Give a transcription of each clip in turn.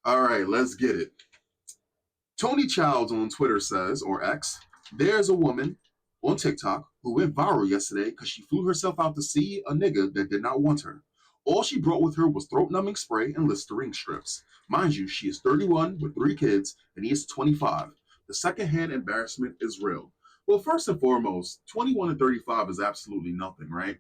All right, let's get it. Tony Childs on Twitter says, or X, there's a woman on TikTok who went viral yesterday because she flew herself out to see a nigga that did not want her. All she brought with her was throat numbing spray and Listerine strips. Mind you, she is 31 with 3 kids and he is 25. The secondhand embarrassment is real. Well, first and foremost, 21 and 35 is absolutely nothing, right?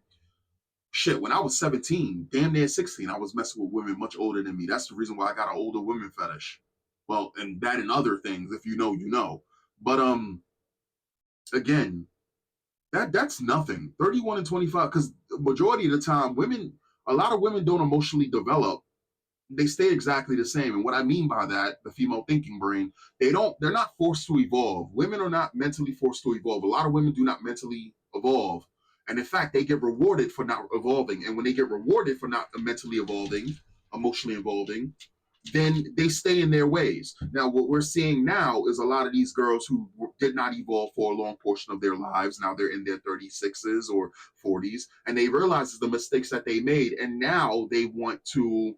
Shit, when I was 17, damn near 16, I was messing with women much older than me. That's the reason why I got an older women fetish. Well, and that and other things, if you know, you know. But again, that's nothing. 31 and 25, because majority of the time, women, a lot of women don't emotionally develop. They stay exactly the same. And what I mean by that, the female thinking brain, they're not forced to evolve. Women are not mentally forced to evolve. A lot of women do not mentally evolve. And in fact, they get rewarded for not evolving. And when they get rewarded for not mentally evolving, emotionally evolving, then they stay in their ways. Now, what we're seeing now is a lot of these girls who did not evolve for a long portion of their lives. Now they're in their 36s or 40s, and they realize the mistakes that they made, and now they want to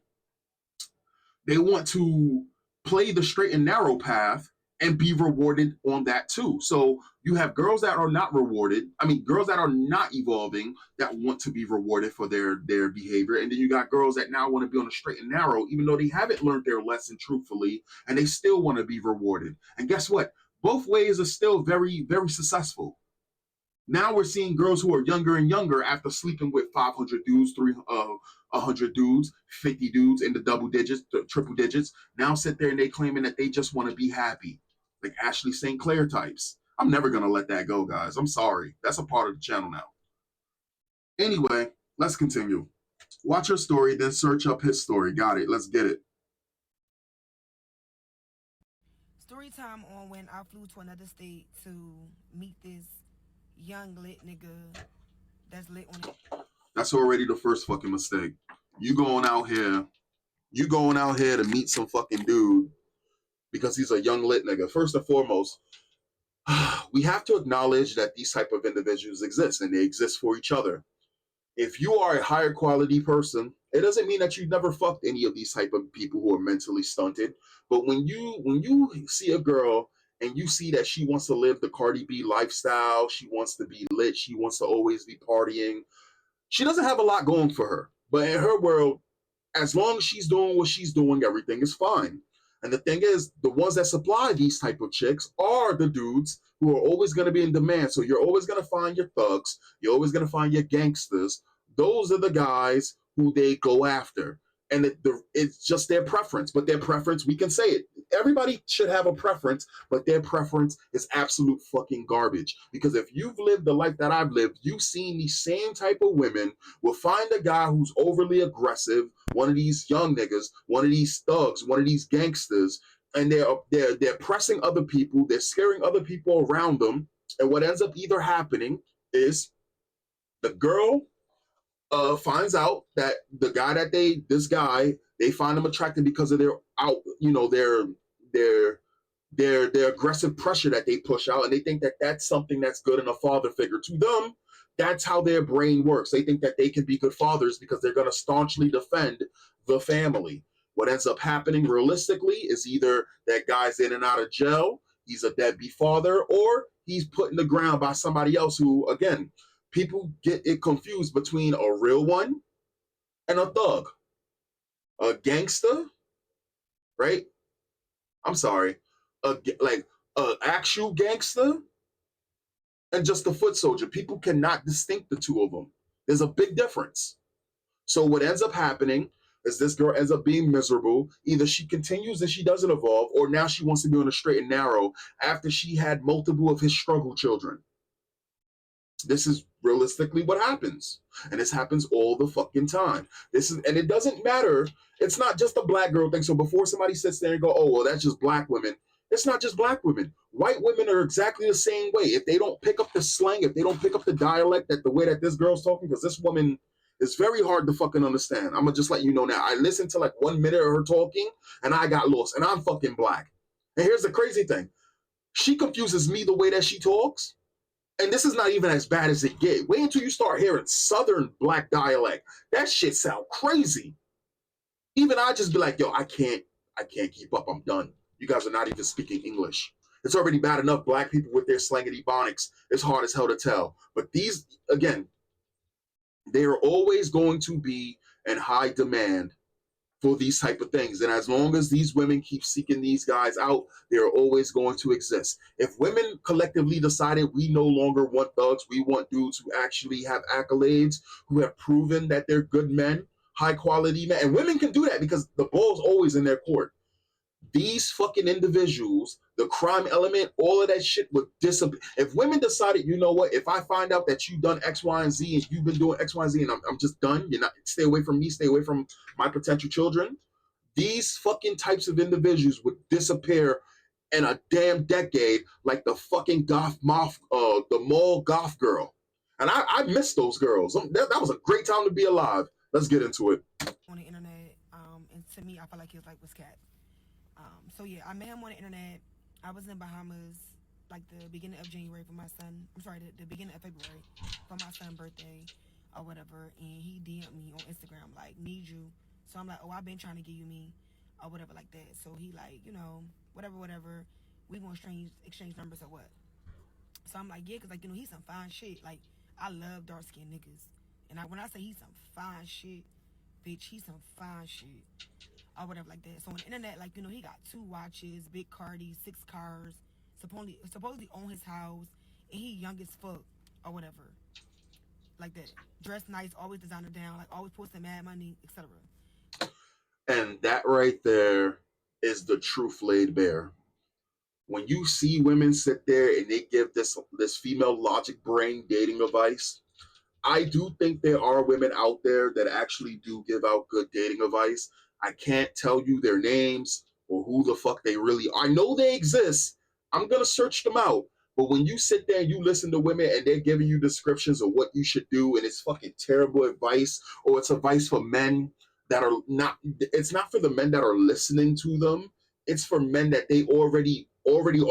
play the straight and narrow path and be rewarded on that too. So you have girls that are not rewarded. I mean, girls that are not evolving that want to be rewarded for their behavior, and then you got girls that now want to be on a straight and narrow, even though they haven't learned their lesson truthfully, and they still want to be rewarded. And guess what? Both ways are still very, very successful. Now we're seeing girls who are younger and younger after sleeping with 500 dudes, 100 dudes, 50 dudes in the double digits, the triple digits. Now sit there and they claiming that they just want to be happy, like Ashley St. Clair types. I'm never gonna let that go, guys. I'm sorry. That's a part of the channel now. Anyway, let's continue. Watch her story, then search up his story. Got it. Let's get it. Story time on when I flew to another state to meet this young lit nigga that's lit on it. That's already the first fucking mistake. You going out here, you going out here to meet some fucking dude because he's a young lit nigga. First and foremost, we have to acknowledge that these type of individuals exist and they exist for each other. If you are a higher quality person, it doesn't mean that you never fucked any of these type of people who are mentally stunted. But when you see a girl and you see that she wants to live the Cardi B lifestyle, she wants to be lit, she wants to always be partying, she doesn't have a lot going for her. But in her world, as long as she's doing what she's doing, everything is fine. And the thing is, the ones that supply these type of chicks are the dudes who are always going to be in demand. So you're always going to find your thugs, you're always going to find your gangsters. Those are the guys who they go after. And it's just their preference, but their preference, we can say it. Everybody should have a preference, but their preference is absolute fucking garbage. Because if you've lived the life that I've lived, you've seen these same type of women will find a guy who's overly aggressive, one of these young niggas, one of these thugs, one of these gangsters, and they're pressing other people, they're scaring other people around them, and what ends up either happening is the girl finds out that the guy that this guy, they find him attractive because of their out, their their aggressive pressure that they push out, and they think that that's something that's good in a father figure to them. That's how their brain works. They think that they can be good fathers because they're going to staunchly defend the family. What ends up happening realistically is either that guy's in and out of jail, he's a deadbeat father, or he's put in the ground by somebody else who, again, people get it confused between a real one and a thug. A gangster, right? I'm sorry, like a actual gangster and just a foot soldier. People cannot distinct the two of them. There's a big difference. So what ends up happening is this girl ends up being miserable. Either she continues and she doesn't evolve, or now she wants to be on a straight and narrow after she had multiple of his struggle children. This is realistically what happens. And this happens all the fucking time. And it doesn't matter. It's not just a black girl thing. So before somebody sits there and go, oh, well, that's just black women. It's not just black women. White women are exactly the same way. If they don't pick up the slang, if they don't pick up the dialect, that the way that this girl's talking, because this woman is very hard to fucking understand. I'm gonna just let you know now. I listened to like 1 minute of her talking and I got lost. And I'm fucking black. And here's the crazy thing. She confuses me the way that she talks, and this is not even as bad as it get. Wait until you start hearing Southern black dialect. That shit sound crazy. Even I just be like, yo, I can't. I can't keep up. I'm done. You guys are not even speaking English. It's already bad enough black people with their slangity bonics. It's hard as hell to tell. But these, again, they are always going to be in high demand for these type of things. And as long as these women keep seeking these guys out, they are always going to exist. If women collectively decided we no longer want thugs, we want dudes who actually have accolades, who have proven that they're good men, high quality men, and women can do that because the ball's always in their court. These fucking individuals, the crime element, all of that shit would disappear. If women decided, you know what, if I find out that you've done X, Y, and Z and you've been doing X, Y, and Z and I'm just done, you're not, stay away from me, stay away from my potential children, these fucking types of individuals would disappear in a damn decade like the fucking the mall goth girl. And I miss those girls. That was a great time to be alive. Let's get into it. On the internet, and to me, I felt like he was cat. So yeah, I met him on the internet. I was in Bahamas like the beginning of January for my son. I'm sorry, the beginning of February for my son's birthday or whatever. And he DM'd me on Instagram like, need you. So I'm like, oh, I've been trying to give you me or whatever like that. So he like, whatever. We gonna exchange numbers or what? So I'm like, yeah, cause like he's some fine shit. Like I love dark skinned niggas, and when I say he's some fine shit, bitch, he's some fine shit or whatever like that. So on the internet, like he got 2 watches, big Cardi, 6 cars, supposedly own his house, and he young as fuck or whatever, like that. Dressed nice, always designer down, like always posting mad money, etc. And that right there is the truth laid bare. When you see women sit there and they give this female logic brain dating advice, I do think there are women out there that actually do give out good dating advice. I can't tell you their names or who the fuck they really are. I know they exist. I'm going to search them out. But when you sit there and you listen to women and they're giving you descriptions of what you should do and it's fucking terrible advice or it's advice for men that are not, it's not for the men that are listening to them. It's for men that they already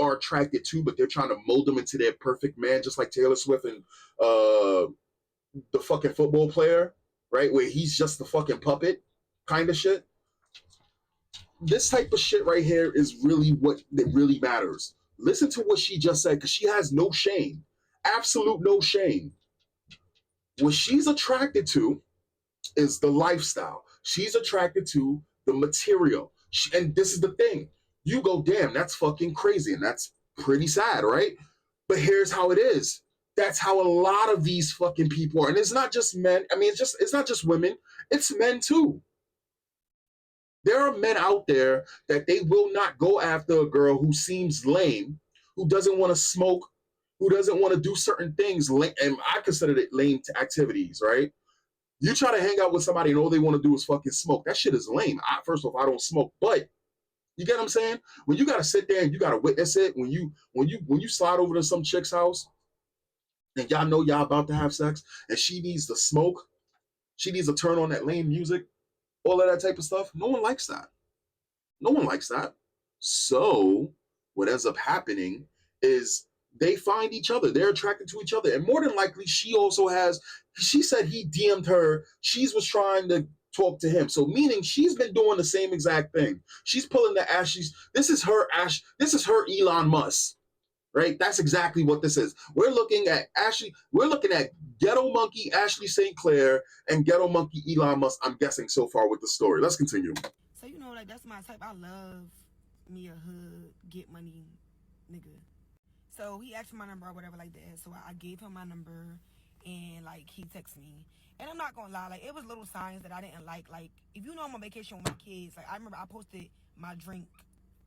are attracted to, but they're trying to mold them into their perfect man, just like Taylor Swift and the fucking football player, right? Where he's just the fucking puppet kind of shit. This type of shit right here is really what that really matters. Listen to what she just said because she has no shame. Absolute no shame. What she's attracted to is the lifestyle. She's attracted to the material. And this is the thing. You go, damn, that's fucking crazy. And that's pretty sad, right? But here's how it is. That's how a lot of these fucking people are. And it's not just men. I mean, it's not just women. It's men too. There are men out there that they will not go after a girl who seems lame, who doesn't want to smoke, who doesn't want to do certain things. And I consider it lame activities, right? You try to hang out with somebody and all they want to do is fucking smoke. That shit is lame. First off, I don't smoke, but you get what I'm saying? When you gotta sit there and you gotta witness it, when you slide over to some chick's house and y'all know y'all about to have sex and she needs to smoke, she needs to turn on that lame music, all of that type of stuff. No one likes that. No one likes that. So what ends up happening is they find each other. They're attracted to each other. And more than likely, she said he DM'd her. She was trying to talk to him. So meaning she's been doing the same exact thing. She's pulling the Ashley's. This is her Elon Musk. Right? That's exactly what this is. We're looking at Ghetto Monkey Ashley St. Clair and Ghetto Monkey Elon Musk, I'm guessing so far with the story. Let's continue. So like that's my type. I love me a hood, get money nigga. So he asked for my number or whatever like that. So I gave him my number and like he texted me. And I'm not gonna lie, like it was little signs that I didn't like. Like if I'm on vacation with my kids, like I remember I posted my drink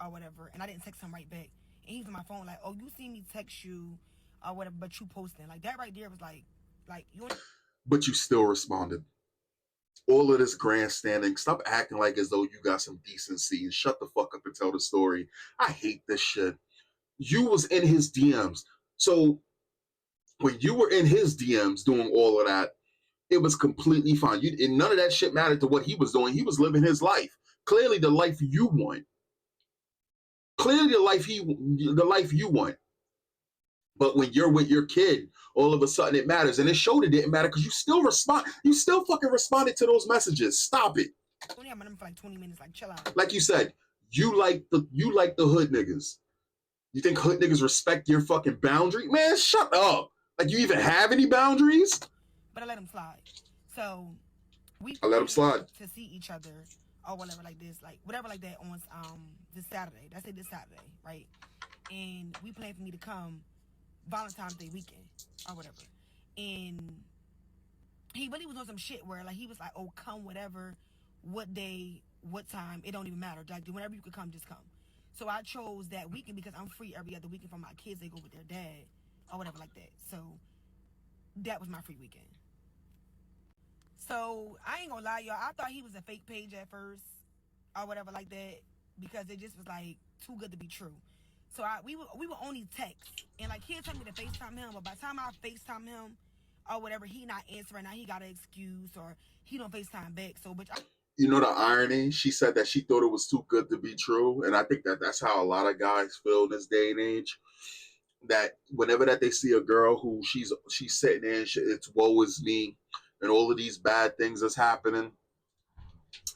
or whatever and I didn't text him right back. And he's on my phone like, oh, you see me text you or whatever, but you posting. Like that right there was like you. But you still responded. All of this grandstanding. Stop acting like as though you got some decency and shut the fuck up and tell the story. I hate this shit. You was in his DMs. So when you were in his DMs doing all of that, it was completely fine. And none of that shit mattered to what he was doing. He was living his life. Clearly the life you want. Clearly the life you want. But when you're with your kid, all of a sudden it matters. And it showed it didn't matter because you still fucking responded to those messages. Stop it. Only have my number for like 20 minutes, like chill out. Like you said, You like the hood niggas. You think hood niggas respect your fucking boundary? Man, shut up. Like, you even have any boundaries? But I let him slide. So we I let him planned slide. to see each other or whatever like this, like whatever like that on this Saturday. That's it, this Saturday, right? And we planned for me to come Valentine's Day weekend or whatever. And he really was on some shit where like he was like, oh, come whatever, what day, what time, it don't even matter. Like whenever you could come, just come. So I chose that weekend because I'm free every other weekend for my kids. They go with their dad or whatever like that. So that was my free weekend. So I ain't gonna lie, y'all. I thought he was a fake page at first or whatever like that because it just was like too good to be true. So we were only text and like he'll tell me to FaceTime him, but by the time I FaceTime him or whatever, he not answering. Now he got an excuse or he don't FaceTime back. So bitch, You know the irony? She said that she thought it was too good to be true, and I think that that's how a lot of guys feel in this day and age. That whenever that they see a girl who she's sitting there, and it's woe is me, and all of these bad things is happening,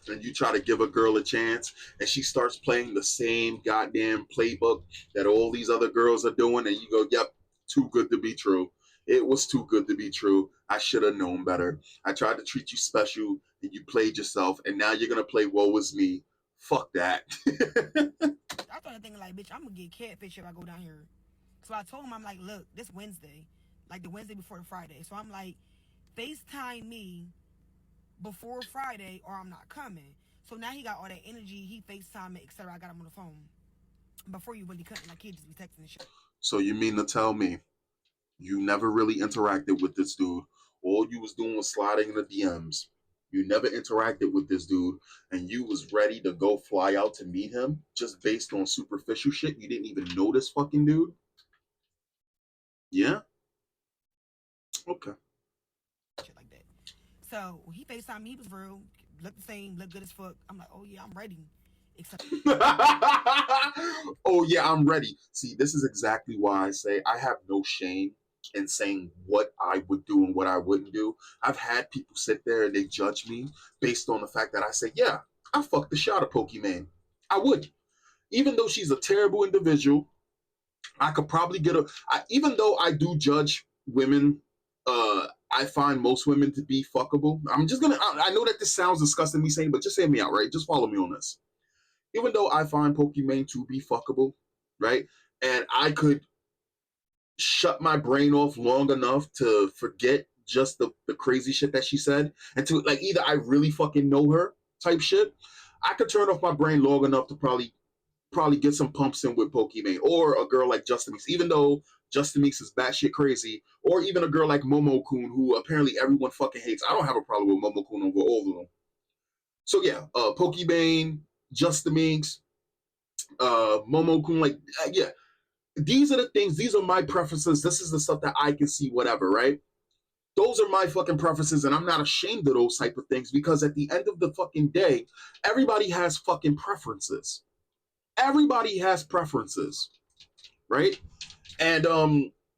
and you try to give a girl a chance, and she starts playing the same goddamn playbook that all these other girls are doing, and you go, "Yep, too good to be true. It was too good to be true. I should have known better. I tried to treat you special, and you played yourself, and now you're gonna play woe is me. Fuck that." I started thinking like, bitch, I'm gonna get catfish if I go down here. So I told him, I'm like, look, this Wednesday, like the Wednesday before the Friday. So I'm like, FaceTime me before Friday or I'm not coming. So now he got all that energy. He FaceTime me, etc. I got him on the phone before you really couldn't. Like, he'd just be texting and shit. So you mean to tell me you never really interacted with this dude? All you was doing was sliding in the DMs. You never interacted with this dude, and you was ready to go fly out to meet him just based on superficial shit. You didn't even know this fucking dude. Yeah. Okay. Shit like that. So he FaceTime me. He was real. Looked the same. Looked good as fuck. I'm like, oh yeah, I'm ready. Except Oh yeah, I'm ready. See, this is exactly why I say I have no shame in saying what I would do and what I wouldn't do. I've had people sit there and they judge me based on the fact that I say, yeah, I fuck the shit out of Pokimane. I would. Even though she's a terrible individual, I could probably get even though I do judge women, I find most women to be fuckable. I'm just gonna, I know that this sounds disgusting me saying, but just hear me out, right? Just follow me on this. Even though I find Pokimane to be fuckable, right? And I could shut my brain off long enough to forget just the crazy shit that she said and to like either I really fucking know her type shit. I could turn off my brain long enough to probably get some pumps in with Pokimane or a girl like Justin Meeks, even though Justin Meeks is batshit crazy, or even a girl like Momo Kun, who apparently everyone fucking hates. I don't have a problem with Momo Kun over all of them. So yeah, Pokimane, Justin Meeks, Momo Kun, like yeah, these are the things. These are my preferences. This is the stuff that I can see. Whatever, right? Those are my fucking preferences, and I'm not ashamed of those type of things because at the end of the fucking day, everybody has fucking preferences. Everybody has preferences, right? And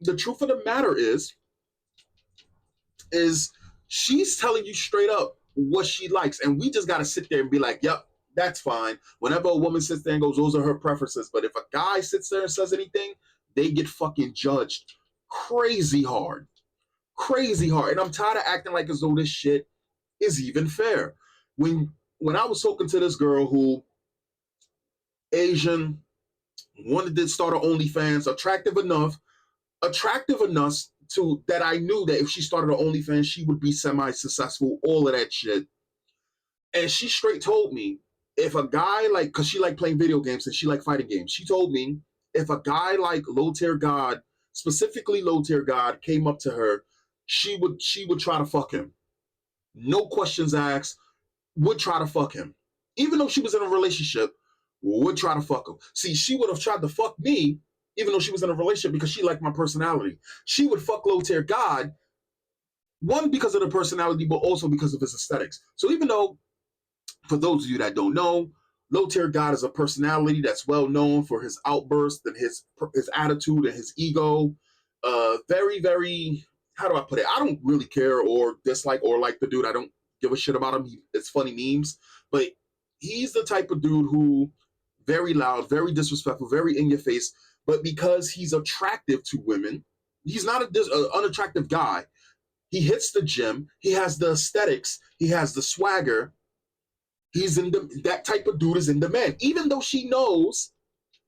the truth of the matter is she's telling you straight up what she likes, and we just gotta sit there and be like, "Yep, that's fine." Whenever a woman sits there and goes, "Those are her preferences," but if a guy sits there and says anything, they get fucking judged crazy hard, crazy hard. And I'm tired of acting like as though this shit is even fair. When I was talking to this girl who Asian wanted to start her OnlyFans, attractive enough to that I knew that if she started her OnlyFans, she would be semi-successful, all of that shit. And she straight told me if a guy like, because she liked playing video games and she liked fighting games, she told me if a guy like Low Tier God, specifically Low Tier God, came up to her, she would try to fuck him. No questions asked, would try to fuck him. Even though she was in a relationship, would try to fuck him. See, she would have tried to fuck me, even though she was in a relationship because she liked my personality. She would fuck Low Tier God, one, because of the personality, but also because of his aesthetics. So even though, for those of you that don't know, Low Tier God is a personality that's well known for his outbursts and his attitude and his ego. Very, very, how do I put it? I don't really care or dislike or like the dude. I don't give a shit about him. It's funny memes, but he's the type of dude who very loud, very disrespectful, very in your face. But because he's attractive to women, he's not an unattractive guy. He hits the gym. He has the aesthetics. He has the swagger. He's in that type of dude is in demand. Even though she knows,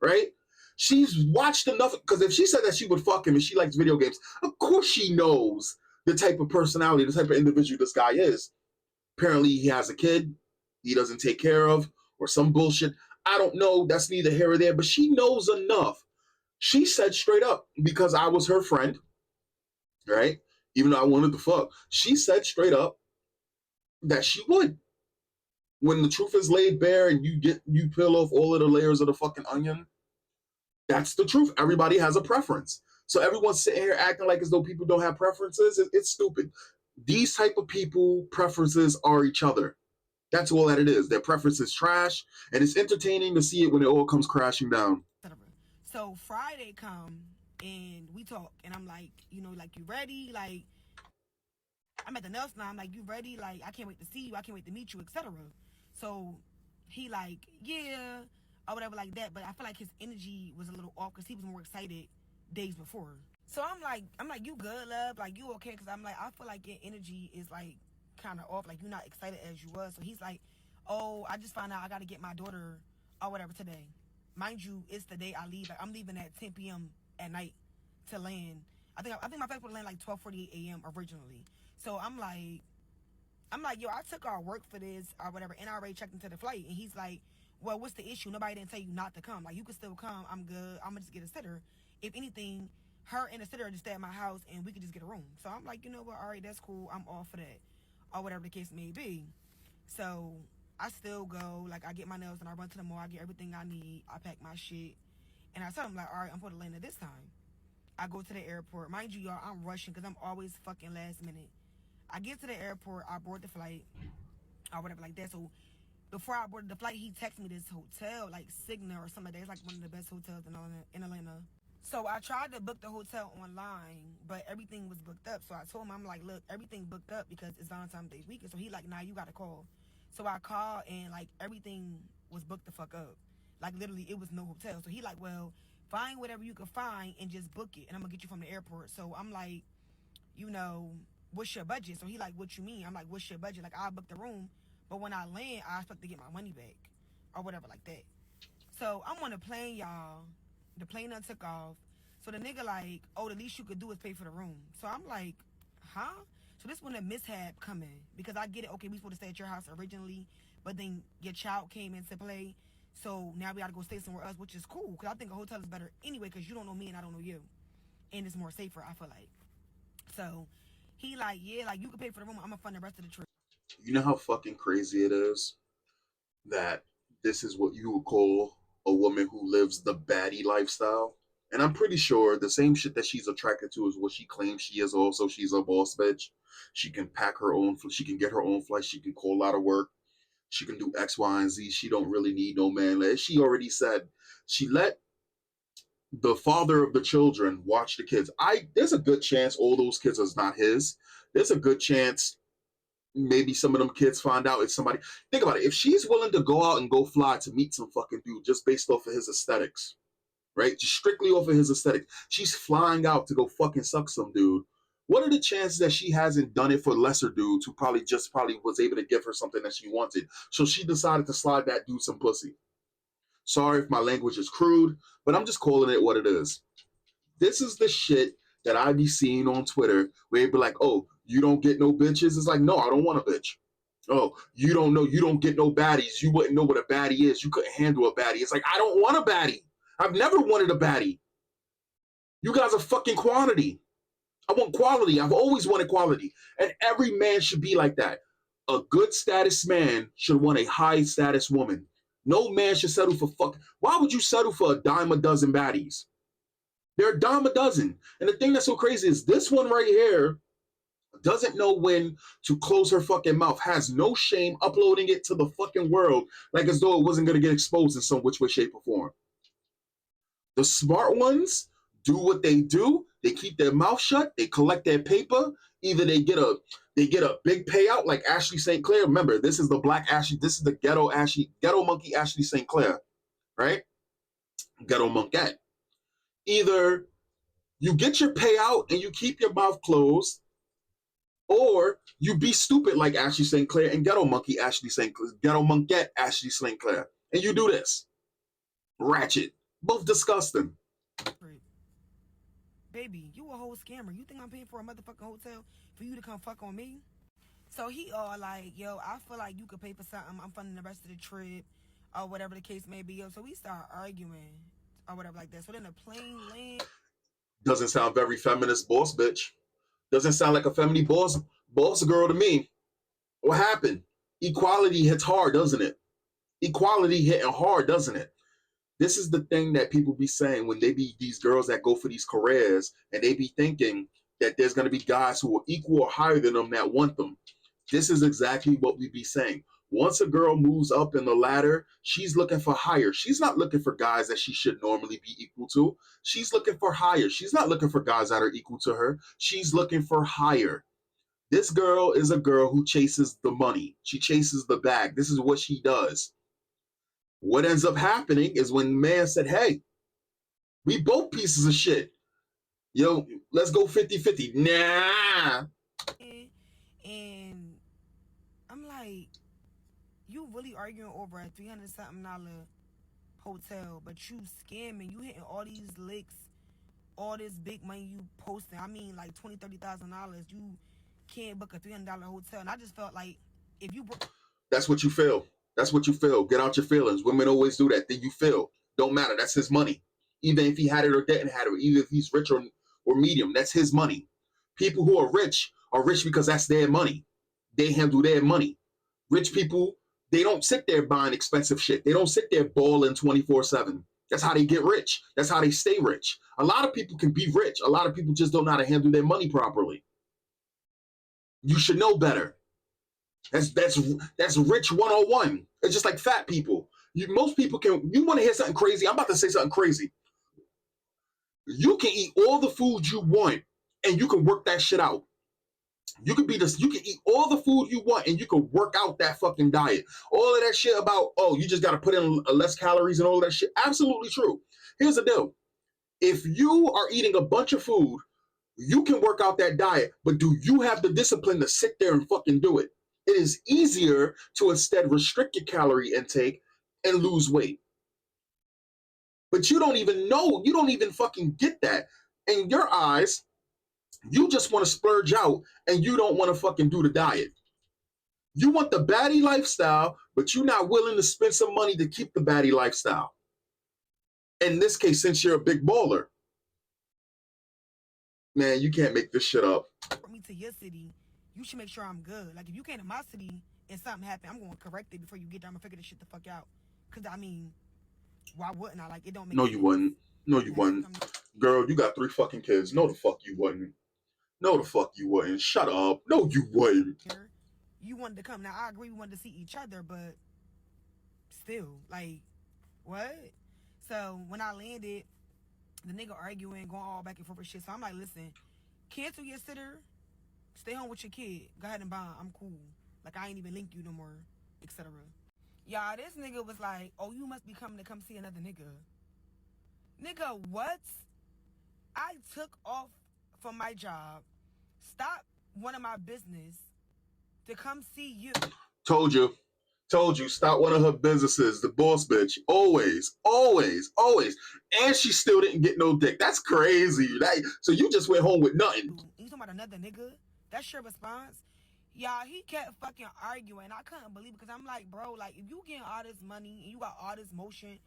right? She's watched enough because if she said that she would fuck him and she likes video games, of course she knows the type of personality, the type of individual this guy is. Apparently, he has a kid he doesn't take care of, or some bullshit. I don't know. That's neither here or there, but she knows enough. She said straight up, because I was her friend, right? Even though I wanted to fuck, she said straight up that she would. When the truth is laid bare and you peel off all of the layers of the fucking onion, that's the truth. Everybody has a preference. So everyone's sitting here acting like as though people don't have preferences. It's stupid. These type of people preferences are each other. That's all that it is. Their preference is trash, and it's entertaining to see it when it all comes crashing down. So Friday come and we talk, and I'm like, like you ready? Like I'm at the nail salon. I'm like, you ready? Like I can't wait to see you. I can't wait to meet you, etc. So he like, yeah, or whatever like that. But I feel like his energy was a little off because he was more excited days before. So I'm like, you good, love? Like you okay? Because I'm like, I feel like your energy is like kind of off. Like you're not excited as you was. So he's like, oh, I just found out I got to get my daughter or whatever today. Mind you, it's the day I leave. Like I'm leaving at 10 p.m. at night to land. I think my flight would land like 12:48 a.m. originally. So I'm like, yo, I took our work for this or whatever, and I already checked into the flight. And he's like, well, what's the issue? Nobody didn't tell you not to come. Like, you can still come. I'm good. I'm going to just get a sitter. If anything, her and the sitter just stay at my house, and we could just get a room. So I'm like, you know what? All right, that's cool. I'm all for that, or whatever the case may be. So I still go. Like, I get my nails, and I run to the mall. I get everything I need. I pack my shit. And I tell him, like, all right, I'm going to land at this time. I go to the airport. Mind you, y'all, I'm rushing because I'm always fucking last minute. I get to the airport, I board the flight, or whatever like that. So before I boarded the flight, he texted me this hotel, like Cigna or something like that. It's like one of the best hotels in Atlanta. So I tried to book the hotel online, but everything was booked up. So I told him, I'm like, look, everything booked up because it's Valentine's Day weekend. So he like, nah, you got to call. So I called and like everything was booked the fuck up. Like literally it was no hotel. So he like, well, find whatever you can find and just book it. And I'm going to get you from the airport. So I'm like, what's your budget? So he like, what you mean? I'm like, what's your budget? Like, I'll book the room, but when I land, I expect to get my money back or whatever like that. So I'm on the plane, y'all. The plane done took off. So the nigga like, oh, the least you could do is pay for the room. So I'm like, huh? So this when the mishap coming because I get it. Okay, we supposed to stay at your house originally, but then your child came into play. So now we got to go stay somewhere else, which is cool because I think a hotel is better anyway because you don't know me and I don't know you, and it's more safer. I feel like. So he like, yeah, like you can pay for the room. I'm gonna fund the rest of the trip. You know how fucking crazy it is that this is what you would call a woman who lives the baddie lifestyle? And I'm pretty sure the same shit that she's attracted to is what she claims she is also. She's a boss bitch. She can pack her own, she can get her own flight, she can call out of work, she can do X, Y, and Z. She don't really need no man. As she already said, she let the father of the children watch the kids. There's a good chance all those kids is not his. There's a good chance maybe some of them kids find out it's somebody. Think about it. If she's willing to go out and go fly to meet some fucking dude just based off of his aesthetics, right? Just strictly off of his aesthetics, she's flying out to go fucking suck some dude. What are the chances that she hasn't done it for lesser dudes who probably was able to give her something that she wanted? So she decided to slide that dude some pussy. Sorry if my language is crude, but I'm just calling it what it is. This is the shit that I be seeing on Twitter where it be like, oh, you don't get no bitches. It's like, no, I don't want a bitch. Oh, you don't know, you don't get no baddies. You wouldn't know what a baddie is. You couldn't handle a baddie. It's like, I don't want a baddie. I've never wanted a baddie. You guys are fucking quantity. I want quality. I've always wanted quality. And every man should be like that. A good status man should want a high status woman. No man should settle for fuck. Why would you settle for a dime a dozen baddies? They're a dime a dozen. And the thing that's so crazy is this one right here doesn't know when to close her fucking mouth, has no shame uploading it to the fucking world like as though it wasn't going to get exposed in some which way, shape, or form. The smart ones do what they do. They keep their mouth shut. They collect their paper. Either they get a big payout like Ashley St. Clair. Remember, this is the black Ashley. This is the ghetto monkey Ashley St. Clair. right? Ghetto monkette. Either you get your payout and you keep your mouth closed, or you be stupid like Ashley St. Clair and Ghetto Monkey Ashley St. Clair, Ghetto Monkette Ashley St. Clair, and you do this. Ratchet. Both disgusting. Baby, you a whole scammer. You think I'm paying for a motherfucking hotel for you to come fuck on me? So he all like, yo, I feel like you could pay for something. I'm funding the rest of the trip, or whatever the case may be. Yo, so we start arguing, or whatever like that. So then the plane land. Doesn't sound very feminist, boss bitch. Doesn't sound like a feminine boss girl to me. What happened? Equality hits hard, doesn't it? Equality hitting hard, doesn't it? This is the thing that people be saying when they be these girls that go for these careers and they be thinking that there's going to be guys who are equal or higher than them that want them. This is exactly what we be saying. Once a girl moves up in the ladder, she's looking for higher. She's not looking for guys that she should normally be equal to. She's looking for higher. She's not looking for guys that are equal to her. She's looking for higher. This girl is a girl who chases the money. She chases the bag. This is what she does. What ends up happening is when man said, hey, we both pieces of shit. Yo, let's go 50-50. Nah. And I'm like, you really arguing over a $300-something hotel, but you scamming. You hitting all these licks, all this big money you posting. I mean, like $20,000-$30,000. You can't book a $300 hotel. And I just felt like if you... That's what you feel. That's what you feel. Get out your feelings. Women always do that. Then you feel. Don't matter. That's his money. Even if he had it or didn't have it, even if he's rich or medium, that's his money. People who are rich because that's their money. They handle their money. Rich people, they don't sit there buying expensive shit. They don't sit there balling 24/7. That's how they get rich. That's how they stay rich. A lot of people can be rich. A lot of people just don't know how to handle their money properly. You should know better. That's rich 101. It's just like fat people. Most people can. You want to hear something crazy? I'm about to say something crazy. You can eat all the food you want, and you can work that shit out. You can eat all the food you want, and you can work out that fucking diet. All of that shit about you just got to put in less calories and all that shit. Absolutely true. Here's the deal: if you are eating a bunch of food, you can work out that diet, but do you have the discipline to sit there and fucking do it? It is easier to instead restrict your calorie intake and lose weight. But you don't even know, you don't even fucking get that. In your eyes, you just want to splurge out and you don't want to fucking do the diet. You want the baddie lifestyle, but you're not willing to spend some money to keep the baddie lifestyle. In this case, since you're a big baller, man, you can't make this shit up. For me to your city, you should make sure I'm good. Like if you came to my city and something happened, I'm going to correct it before you get there. I'm going to figure this shit the fuck out. Because I mean, why wouldn't I? Like it don't make No, sense. you wouldn't. No, you wouldn't. Girl, you got 3 fucking kids. No, the fuck you wouldn't. No, the fuck you wouldn't. Shut up. No, you wouldn't. You wanted to come. Now, I agree we wanted to see each other, but still, like, what? So, when I landed, the nigga arguing, going all back and forth with shit. So, I'm like, listen, cancel your sitter. Stay home with your kid. Go ahead and bond. I'm cool. Like, I ain't even link you no more, etc. Y'all, this nigga was like, oh, you must be coming to come see another nigga. Nigga, what? I took off from my job, stopped one of my business to come see you. Told you, stop one of her businesses, the boss bitch. Always. And she still didn't get no dick. That's crazy. So you just went home with nothing. You talking about another nigga? That's your response? Y'all, he kept fucking arguing. I couldn't believe it because I'm like, bro, like, if you getting all this money and you got all this motion,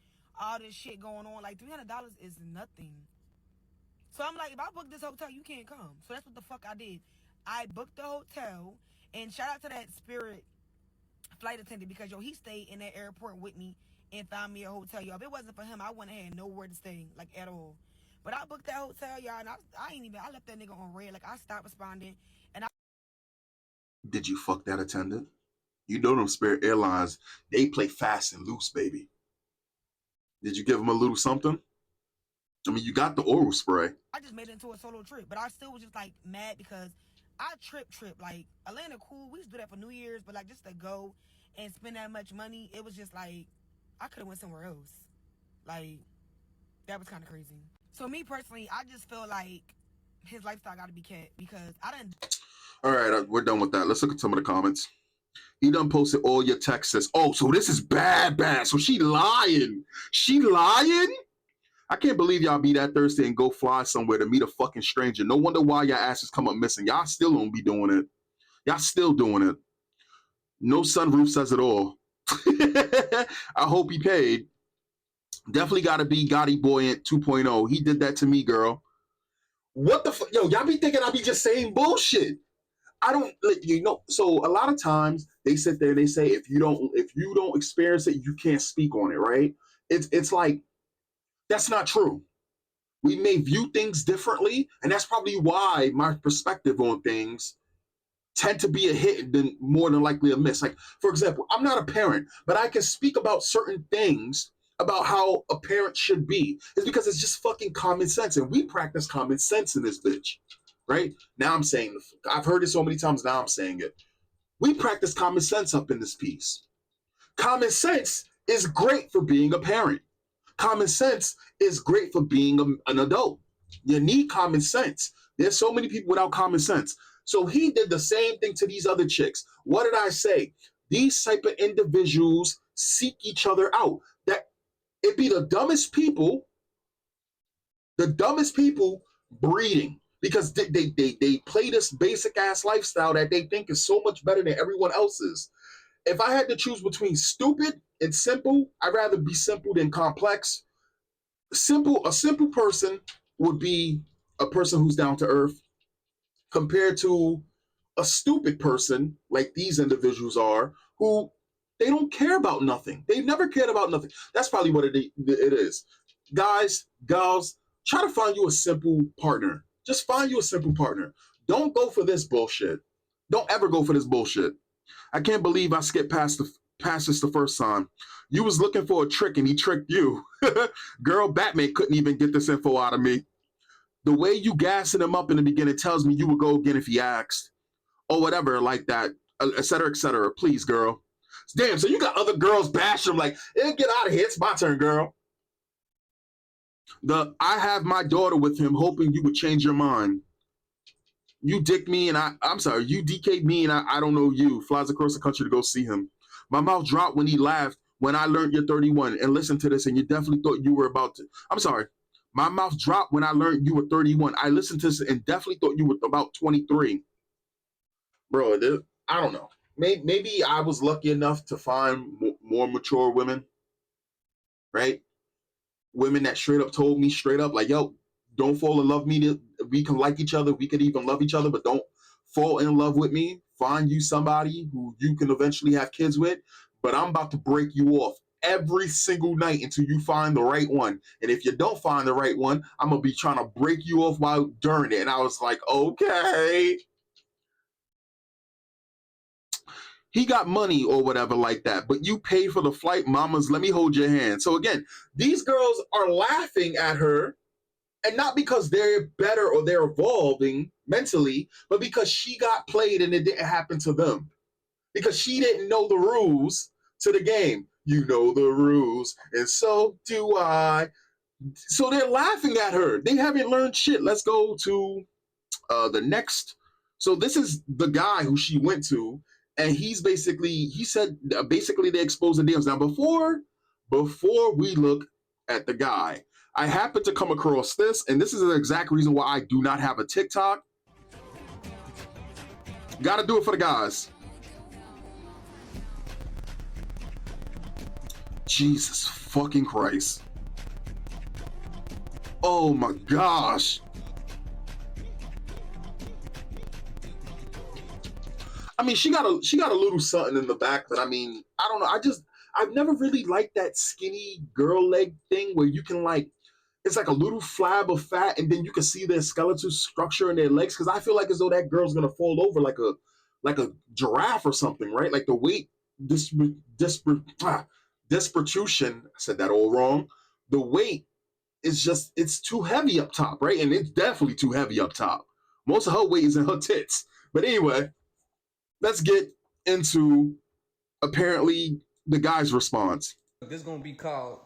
all this shit going on, like, $300 is nothing. So I'm like, if I book this hotel, you can't come. So that's what the fuck I did. I booked the hotel, and shout out to that Spirit flight attendant because, yo, he stayed in that airport with me and found me a hotel. Yo, if it wasn't for him, I wouldn't have had nowhere to stay, like, at all. But I booked that hotel, y'all, and I left that nigga on red. Like, I stopped responding, and I... Did you fuck that attendant? You know them Spirit Airlines, they play fast and loose, baby. Did you give him a little something? I mean, you got the oral spray. I just made it into a solo trip, but I still was just, like, mad because I trip. Like, Atlanta cool. We used to do that for New Year's, but, like, just to go and spend that much money, it was just, like, I could have went somewhere else. Like, that was kind of crazy. So me personally, I just feel like his lifestyle got to be kept because I done. All right, we're done with that. Let's look at some of the comments. He done posted all your texts. Oh, so this is bad. So she lying. She lying? I can't believe y'all be that thirsty and go fly somewhere to meet a fucking stranger. No wonder why your asses come up missing. Y'all still don't be doing it. Y'all still doing it. No sunroof says it all. I hope he paid. Definitely got to be Gotti Boy 2.0. He did that to me, girl. What the fuck? Yo, y'all be thinking I be just saying bullshit. I don't, so a lot of times they sit there and they say, if you don't experience it, you can't speak on it, right? It's like, that's not true. We may view things differently, and that's probably why my perspective on things tend to be a hit than more than likely a miss. Like, for example, I'm not a parent, but I can speak about certain things about how a parent should be. It's because it's just fucking common sense, and we practice common sense in this bitch, right? Now I'm saying, I've heard it so many times, now I'm saying it. We practice common sense up in this piece. Common sense is great for being a parent. Common sense is great for being an adult. You need common sense. There's so many people without common sense. So he did the same thing to these other chicks. What did I say? These type of individuals seek each other out. That it be the dumbest people breeding because they play this basic ass lifestyle that they think is so much better than everyone else's. If I had to choose between stupid and simple, I'd rather be simple than complex. A simple person would be a person who's down to earth compared to a stupid person like these individuals are, who they don't care about nothing. They've never cared about nothing. That's probably what it is. Guys, gals, try to find you a simple partner. Just find you a simple partner. Don't go for this bullshit. Don't ever go for this bullshit. I can't believe I skipped past this the first time. You was looking for a trick and he tricked you. Girl, Batman couldn't even get this info out of me. The way you gassing him up in the beginning tells me you would go again if he asked. Or whatever, like that, etc., etc. Please, girl. Damn, so you got other girls bashing him like, hey, get out of here. It's my turn, girl. I have my daughter with him hoping you would change your mind. You dicked me and I'm sorry, you DK'd me and I don't know you. Flies across the country to go see him. My mouth dropped when he laughed when I learned you're 31 and listen to this and you definitely thought you were about to. I'm sorry. My mouth dropped when I learned you were 31. I listened to this and definitely thought you were about 23. Bro, I don't know. Maybe I was lucky enough to find more mature women, right? Women that straight up told me straight up, like, yo, don't fall in love with me. We can like each other. We could even love each other, but don't fall in love with me. Find you somebody who you can eventually have kids with. But I'm about to break you off every single night until you find the right one. And if you don't find the right one, I'm going to be trying to break you off while during it. And I was like, okay. He got money or whatever like that, but you pay for the flight, mamas, let me hold your hand. So again, these girls are laughing at her, and not because they're better or they're evolving mentally, but because she got played and it didn't happen to them. Because she didn't know the rules to the game. You know the rules, and so do I. So they're laughing at her. They haven't learned shit. Let's go to the next. So this is the guy who she went to, and he said basically they exposed the deals. Now before we look at the guy, I happened to come across this, and this is the exact reason why I do not have a TikTok. Got to do it for the guys. Jesus fucking Christ. Oh my gosh. I mean, she got a little something in the back, but I mean, I don't know. I've never really liked that skinny girl leg thing where you can like, it's like a little flab of fat, and then you can see their skeletal structure in their legs. Because I feel like as though that girl's gonna fall over like a giraffe or something, right? Like the weight disproportion. I said that all wrong. The weight is just it's too heavy up top, right? And it's definitely too heavy up top. Most of her weight is in her tits. But anyway. Let's get into apparently the guy's response. This is gonna be called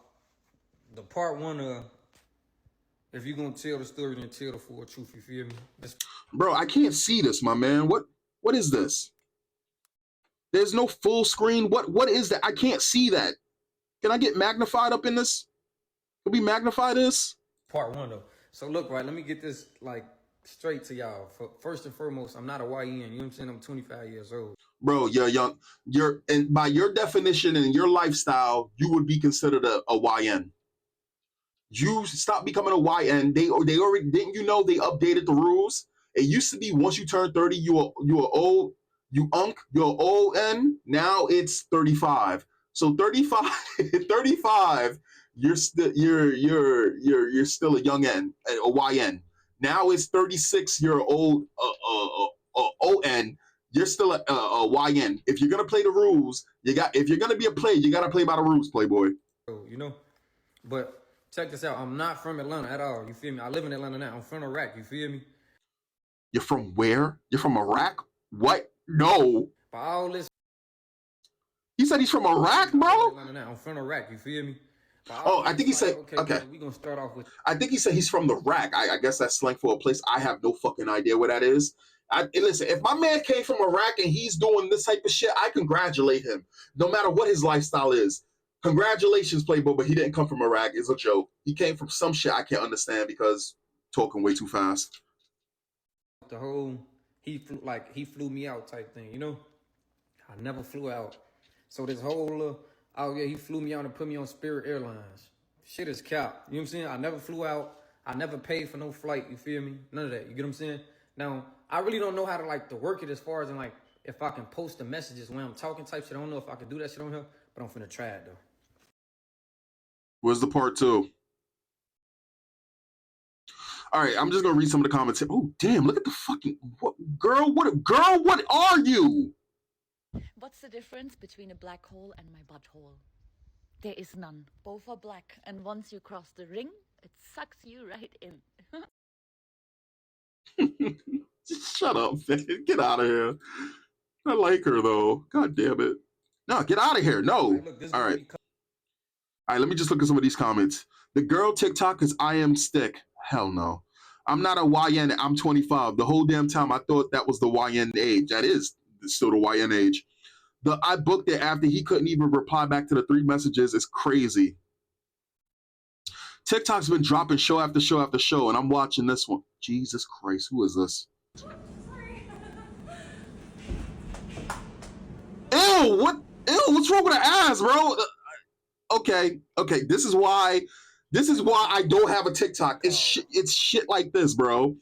The part one, if you're gonna tell the story, then tell the full truth. You feel me? Bro, I can't see this, my man. What is this? There's no full screen. What is that? I can't see that. Can I get magnified up in this? Can we magnify this? Part one though. So look, right, let me get this like straight to y'all. First and foremost, I'm not a YN, you know what I'm saying? I'm 25 years old. Bro, you're young. And by your definition and your lifestyle, you would be considered a YN. You stop becoming a YN. They already didn't you know they updated the rules? It used to be once you turn 30, you are old, you're old N. Now it's 35. So 35, 35, you're still you're still a young N, a YN. Now it's 36, you're old ON. You're still a YN. If you're gonna play the rules, if you're gonna be a player, you gotta play by the rules, Playboy. You know? But check this out. I'm not from Atlanta at all. You feel me? I live in Atlanta now. I'm from Iraq. You feel me? You're from where? You're from Iraq? What? No. By all this. He said he's from Iraq, bro? I'm from Iraq. You feel me? Oh, I think he said, okay. We're going to start off with. I think he said he's from the rack. I guess that's slang for a place. I have no fucking idea what that is. Listen, if my man came from Iraq and he's doing this type of shit, I congratulate him. No matter what his lifestyle is. Congratulations, Playboy, but he didn't come from Iraq. It's a joke. He came from some shit I can't understand because talking way too fast. The whole, he flew me out type thing, you know? I never flew out. So this whole, oh yeah, he flew me out and put me on Spirit Airlines. Shit is cap. You know what I'm saying? I never flew out. I never paid for no flight. You feel me? None of that. You get what I'm saying? Now, I really don't know how to work it as far as in if I can post the messages when I'm talking type shit. I don't know if I can do that shit on here, but I'm finna try it though. Where's the part two? All right, I'm just gonna read some of the comments. Oh, damn! Look at the fucking girl. What are you? What's the difference between a black hole and my butthole? There is none. Both are black, and once you cross the ring, it sucks you right in. Just shut up, man. Get out of here. I like her though. God damn it. No, get out of here. No. All right. All right, let me just look at some of these comments. The girl TikTok is I am stick. Hell no. I'm not a YN. I'm 25. The whole damn time I thought that was the YN age. That is still the YN age. I booked it after he couldn't even reply back to the 3 messages. It's crazy. TikTok's been dropping show after show after show, and I'm watching this one. Jesus Christ, who is this? Ew, what's wrong with her ass, bro? Okay, this is why I don't have a TikTok. It's shit like this, bro.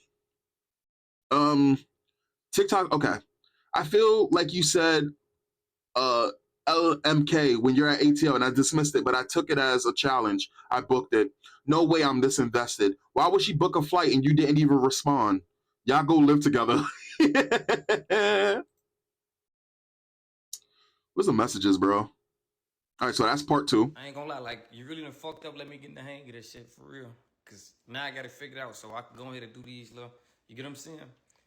TikTok, okay. I feel like you said LMK when you're at ATL, and I dismissed it, but I took it as a challenge. I booked it. No way I'm this invested. Why would she book a flight and you didn't even respond? Y'all go live together. What's the messages, bro? All right, so that's part 2. I ain't gonna lie, you really done fucked up. Let me get in the hang of this shit for real. Cause now I got it figured out, so I can go ahead and do these little, you get what I'm saying?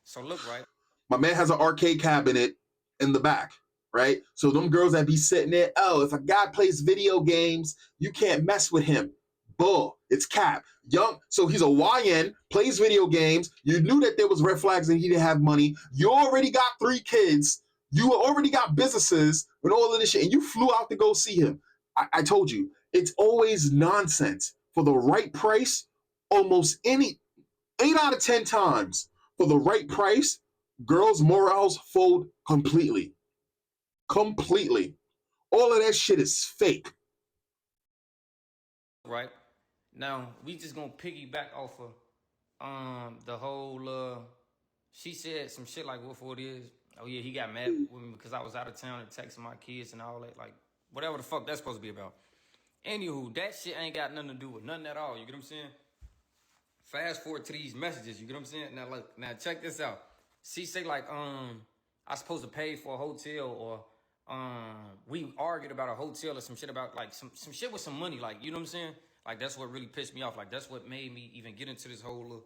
So look, right? My man has an arcade cabinet in the back, right? So them girls that be sitting there, oh, if a guy plays video games, you can't mess with him. Bull, it's cap. Young, so he's a YN, plays video games. You knew that there was red flags and he didn't have money. You already got 3 kids. You already got businesses and all of this shit, and you flew out to go see him. I told you, it's always nonsense. For the right price, almost 8 out of 10 times, for the right price, girls' morals fold completely. Completely. All of that shit is fake. Right. Now, we just gonna piggyback off of the whole she said some shit like what it is. Oh yeah, he got mad with me because I was out of town and texting my kids and all that, whatever the fuck that's supposed to be about. Anywho, that shit ain't got nothing to do with nothing at all. You get what I'm saying? Fast forward to these messages. You get what I'm saying? Now look, now check this out. She say I supposed to pay for a hotel, or we argued about a hotel or some shit about some shit with some money. You know what I'm saying? That's what really pissed me off. That's what made me even get into this whole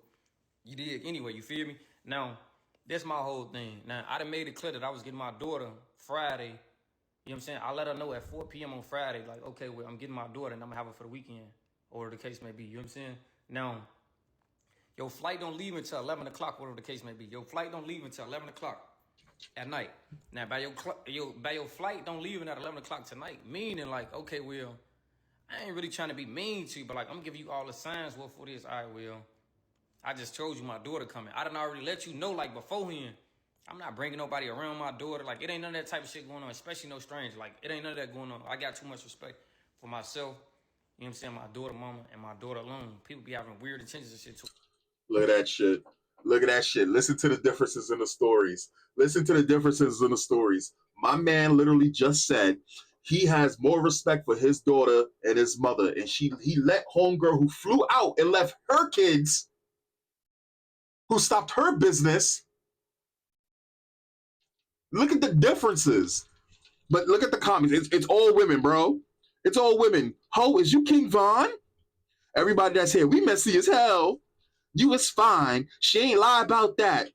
you dig anyway. You feel me? Now, that's my whole thing. Now, I done made it clear that I was getting my daughter Friday. You know what I'm saying? I let her know at 4 p.m. on Friday, okay, well, I'm getting my daughter and I'm gonna have her for the weekend. or the case may be. You know what I'm saying? Now, your flight don't leave until 11 o'clock, whatever the case may be. Your flight don't leave until 11 o'clock at night. Now, by your flight don't leave at 11 o'clock tonight, meaning like, okay, Will, I ain't really trying to be mean to you, but like, I'm giving you all the signs. What for this? All right, Will, I just told you my daughter coming. I done already let you know, like, beforehand. I'm not bringing nobody around my daughter. Like, it ain't none of that type of shit going on, especially no stranger. Like, it ain't none of that going on. I got too much respect for myself, you know what I'm saying, my daughter mama, and my daughter alone. People be having weird intentions and shit, too. Look at that shit. Look at that shit. Listen to the differences in the stories. Listen to the differences in the stories. My man literally just said he has more respect for his daughter and his mother, and he let homegirl who flew out and left her kids, who stopped her business. Look at the differences. But look at the comments. It's all women, bro. It's all women. Ho, is you King Von? Everybody that's here, we messy as hell. You was fine. She ain't lie about that.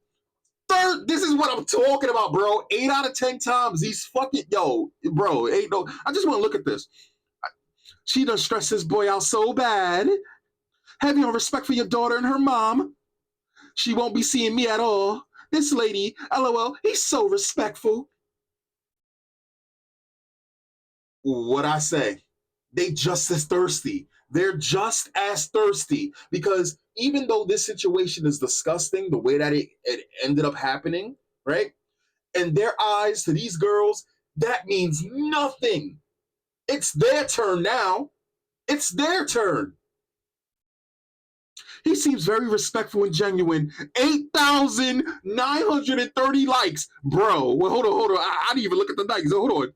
Third, this is what I'm talking about, bro. 8 out of 10 times, these fucking, bro, ain't no, I just want to look at this. She done stressed this boy out so bad. Have you no respect for your daughter and her mom? She won't be seeing me at all. This lady, LOL, he's so respectful. What I say? They just as thirsty. They're just as thirsty because even though this situation is disgusting, the way that it ended up happening, right? In their eyes, to these girls, that means nothing. It's their turn now. It's their turn. He seems very respectful and genuine. 8,930 likes. Bro, well, hold on. I didn't even look at the likes. Hold on.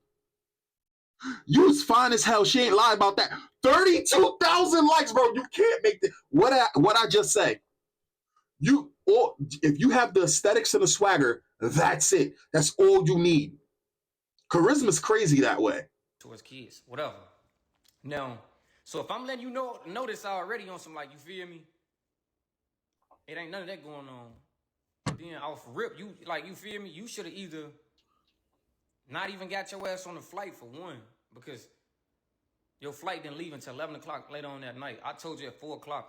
You was fine as hell. She ain't lie about that. 32,000 likes, bro. You can't make the what I just say. If you have the aesthetics and the swagger, that's it. That's all you need. Charisma's crazy that way. Towards kids, whatever. Now, so if I'm letting you know this already on some, like, you feel me? It ain't none of that going on. Then off rip, you feel me? You should have either not even got your ass on the flight for one, because your flight didn't leave until 11 o'clock later on that night. I told you at 4 o'clock.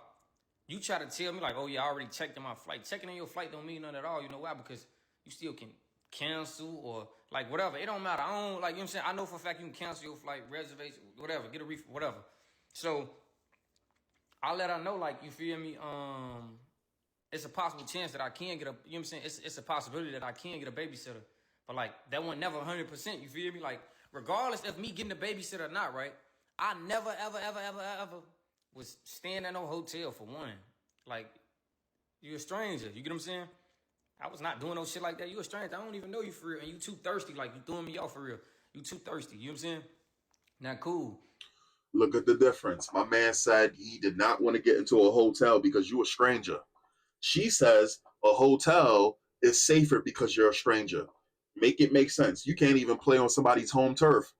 You try to tell me like, oh yeah, I already checked in my flight. Checking in your flight don't mean nothing at all. You know why? Because you still can cancel or like whatever. It don't matter. I don't, like, you know what I'm saying? I know for a fact you can cancel your flight, reservation, whatever, get a refund, whatever. So I let her know, like, you feel me? It's a possible chance that I can get a, you know what I'm saying? It's a possibility that I can get a babysitter. But like, that one never 100%, you feel me? Like, regardless of me getting a babysitter or not, right? I never, ever was staying at no hotel for one. Like, you a stranger, you get what I'm saying? I was not doing no shit like that. You a stranger, I don't even know you for real. And you too thirsty, like, you throwing me off for real. You too thirsty, you know what I'm saying? Now, cool. Look at the difference. My man said he did not want to get into a hotel because you a stranger. She says a hotel is safer because you're a stranger. Make it make sense. You can't even play on somebody's home turf.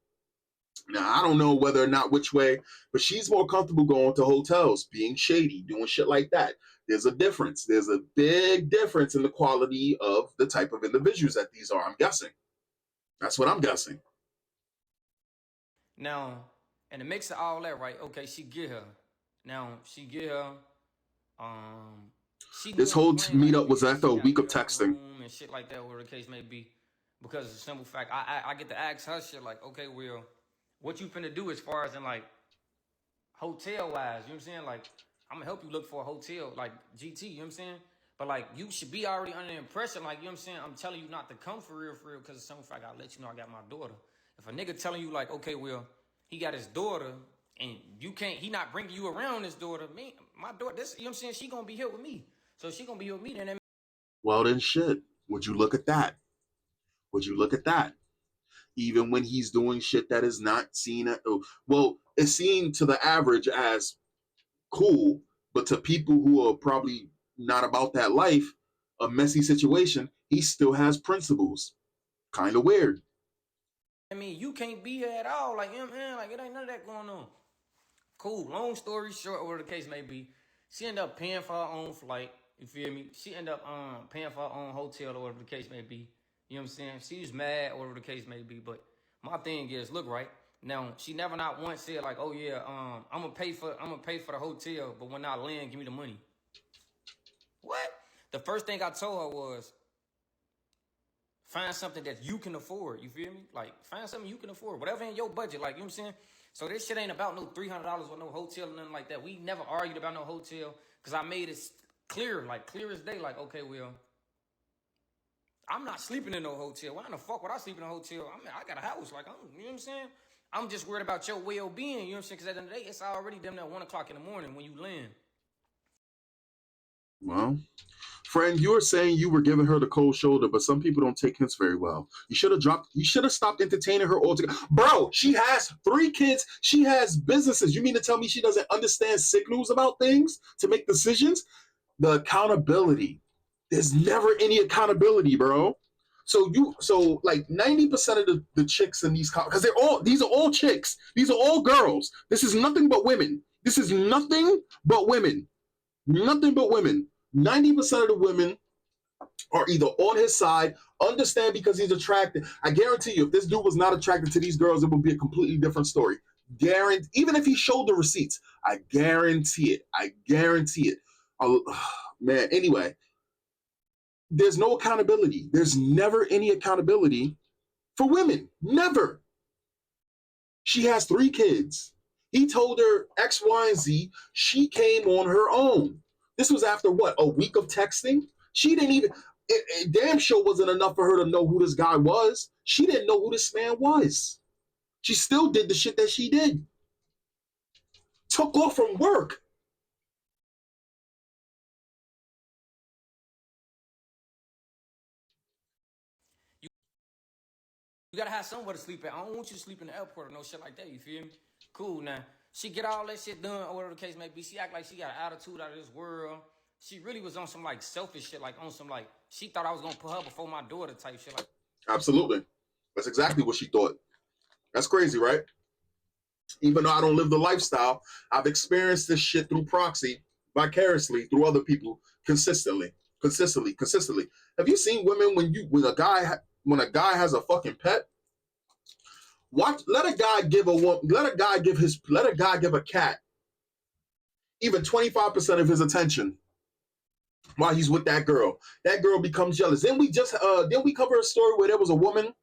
Now, I don't know whether or not which way, but she's more comfortable going to hotels, being shady, doing shit like that. There's a difference. There's a big difference in the quality of the type of individuals that these are, I'm guessing. That's what I'm guessing. Now, in the mix of all that, right? Okay, she get her. Now, she get her. This whole meetup was after a week of texting and shit like that, whatever the case may be. Because of the simple fact, I get to ask her shit like, okay, Will, what you finna do as far as in like hotel wise? You know what I'm saying? Like, I'm gonna help you look for a hotel, like GT, you know what I'm saying? But like, you should be already under the impression, like, you know what I'm saying? I'm telling you not to come for real, because of some fact, I'll let you know I got my daughter. If a nigga telling you like, okay, Will, he got his daughter, and you can't, he not bringing you around his daughter, me, my daughter, this, you know what I'm saying? She gonna be here with me. So she gonna be here with me, then. Well, then shit. Would you look at that? Would you look at that? Even when he's doing shit that is not seen at, well, it's seen to the average as cool, but to people who are probably not about that life, a messy situation, he still has principles. Kind of weird. I mean, you can't be here at all. Like, you know what I'm saying? Like, it ain't none of that going on. Cool. Long story short, whatever the case may be, she ended up paying for her own flight. You feel me? She ended up paying for her own hotel or whatever the case may be. You know what I'm saying? She was mad or whatever the case may be. But my thing is, look, right? Now she never not once said like, oh yeah, I'm gonna pay for the hotel, but when I land, give me the money. What? The first thing I told her was, find something that you can afford. You feel me? Like, find something you can afford, whatever in your budget. Like, you know what I'm saying? So this shit ain't about no $300 or no hotel or nothing like that. We never argued about no hotel because I made it clear, like clear as day. Like, okay, well, I'm not sleeping in no hotel. Why in the fuck would I sleep in a hotel? I mean, I got a house. Like, you know what I'm saying? I'm just worried about your well-being. You know what I'm saying? Because at the end of the day, it's already damn near 1 o'clock in the morning when you land. Well, friend, you were saying you were giving her the cold shoulder, but some people don't take hints very well. You should have stopped entertaining her altogether. Bro, she has 3 kids. She has businesses. You mean to tell me she doesn't understand signals about things to make decisions? The accountability. There's never any accountability, bro. So like 90% of the chicks in these, because these are all chicks. These are all girls. This is nothing but women. This is nothing but women. Nothing but women. 90% of the women are either on his side, understand because he's attracted. I guarantee you, if this dude was not attracted to these girls, it would be a completely different story. Guarantee, even if he showed the receipts, I guarantee it. I guarantee it. Man, anyway, there's no accountability. There's never any accountability for women. Never. She has 3 kids. He told her X, Y, and Z. She came on her own. This was after what? A week of texting? She didn't even, it damn sure wasn't enough for her to know who this guy was. She didn't know who this man was. She still did the shit that she did. Took off from work. You gotta have somewhere to sleep at. I don't want you to sleep in the airport or no shit like that. You feel me? Cool. Now she get all that shit done, or whatever the case may be. She act like she got an attitude out of this world. She really was on some like selfish shit, like on some like she thought I was gonna put her before my daughter type shit. Like, Absolutely. That's exactly what she thought. That's crazy, right? Even though I don't live the lifestyle, I've experienced this shit through proxy, vicariously through other people, consistently. Have you seen women when a guy has a fucking pet? Let a guy give a cat even 25% of his attention while he's with that girl. That girl becomes jealous. Then we cover a story where there was a woman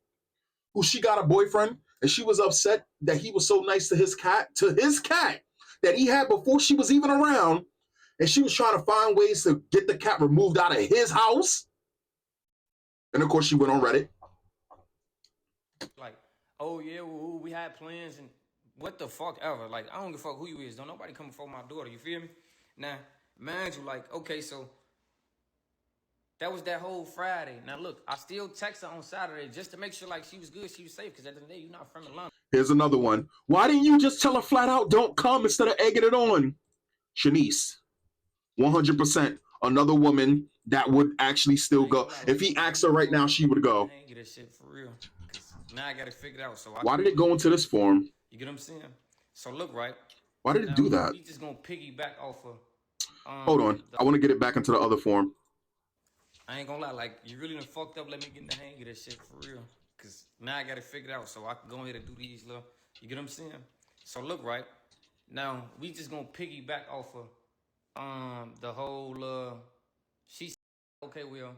who she got a boyfriend and she was upset that he was so nice to his cat that he had before she was even around, and she was trying to find ways to get the cat removed out of his house. And of course she went on Reddit. Like, oh yeah, well, we had plans and what the fuck ever. Like, I don't give a fuck who you is. Don't nobody come before my daughter. You feel me? Now, mind you, like, okay, so that was that whole Friday. Now look, I still text her on Saturday just to make sure like she was good, she was safe. Because at the end of the day, you're not from Atlanta. Here's another one. Why didn't you just tell her flat out don't come instead of egging it on? Shanice, 100%. Another woman that would actually still go. If he asked her right now, she would go. I ain't get this shit for real. Now I got it figured out. So why did it go into this form? You get what I'm saying? So look, right? Why did it do that? We just gonna piggyback off of. Hold on. I want to get it back into the other form. I ain't gonna lie, like, you really done fucked up. Let me get in the hang of this shit for real. Because now I got it figured out, so I can go ahead and do these little, you get what I'm saying? So look, right? Now, we just gonna piggyback off of the whole, she said, okay, well,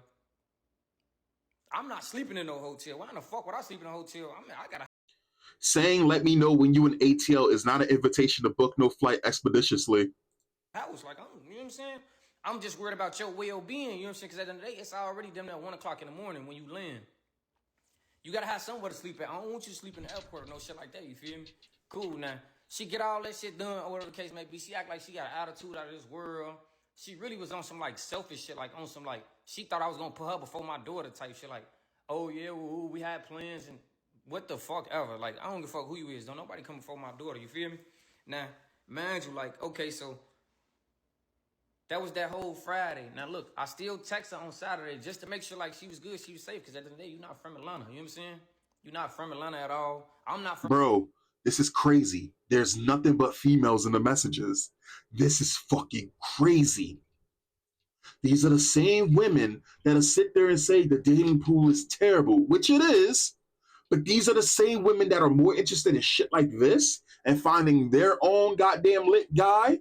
I'm not sleeping in no hotel. Why in the fuck would I sleep in a hotel? I mean, I gotta. Saying, let me know when you in ATL is not an invitation to book no flight expeditiously. I was like, you know what I'm saying? I'm just worried about your well-being, you know what I'm saying? Because at the end of the day, it's already damn near 1 o'clock in the morning when you land. You gotta have somewhere to sleep at. I don't want you to sleep in the airport or no shit like that, you feel me? Cool. Now, she get all that shit done, or whatever the case may be. She act like she got an attitude out of this world. She really was on some like selfish shit, like on some like, she thought I was gonna put her before my daughter type shit. Like, oh yeah, well, we had plans and what the fuck ever. Like, I don't give a fuck who you is. Don't nobody come before my daughter, you feel me? Now, mind you, like, okay, so that was that whole Friday. Now look, I still text her on Saturday just to make sure like she was good, she was safe. Because at the end of the day, you're not from Atlanta. You know what I'm saying? You're not from Atlanta at all. I'm not from. Bro, this is crazy. There's nothing but females in the messages. This is fucking crazy. These are the same women that'll sit there and say the dating pool is terrible, which it is. But these are the same women that are more interested in shit like this and finding their own goddamn lit guy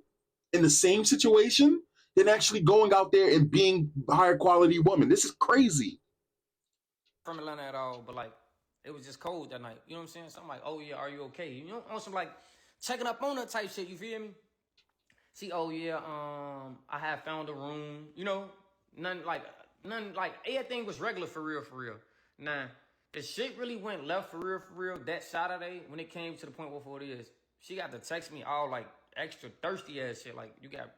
in the same situation than actually going out there and being higher quality woman. This is crazy. From Atlanta at all, but like it was just cold that night. You know what I'm saying? So I'm like, oh yeah, are you okay? You know, on some like checking up on her type shit. You feel me? See, oh yeah, I have found a room. You know, none like everything was regular for real, for real. Nah, the shit really went left for real. That Saturday when it came to the point what it is, she got to text me all like extra thirsty ass shit. Like you got.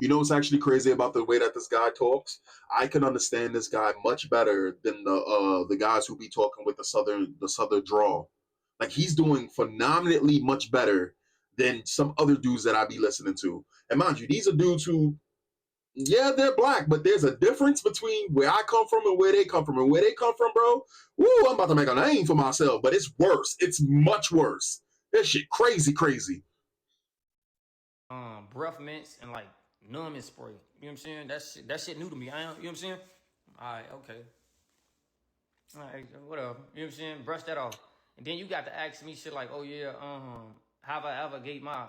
You know what's actually crazy about the way that this guy talks? I can understand this guy much better than the guys who be talking with the southern drawl. Like he's doing phenomenally much better than some other dudes that I be listening to. And mind you, these are dudes who, yeah, they're black, but there's a difference between where I come from and where they come from. And where they come from, bro, woo, I'm about to make a name for myself. But it's worse. It's much worse. That shit crazy. Breath mints and like numbing spray. You know what I'm saying? That shit new to me. You know what I'm saying? Alright, okay. Alright, whatever. You know what I'm saying? Brush that off. And then you got to ask me shit like, oh yeah, have I ever gave my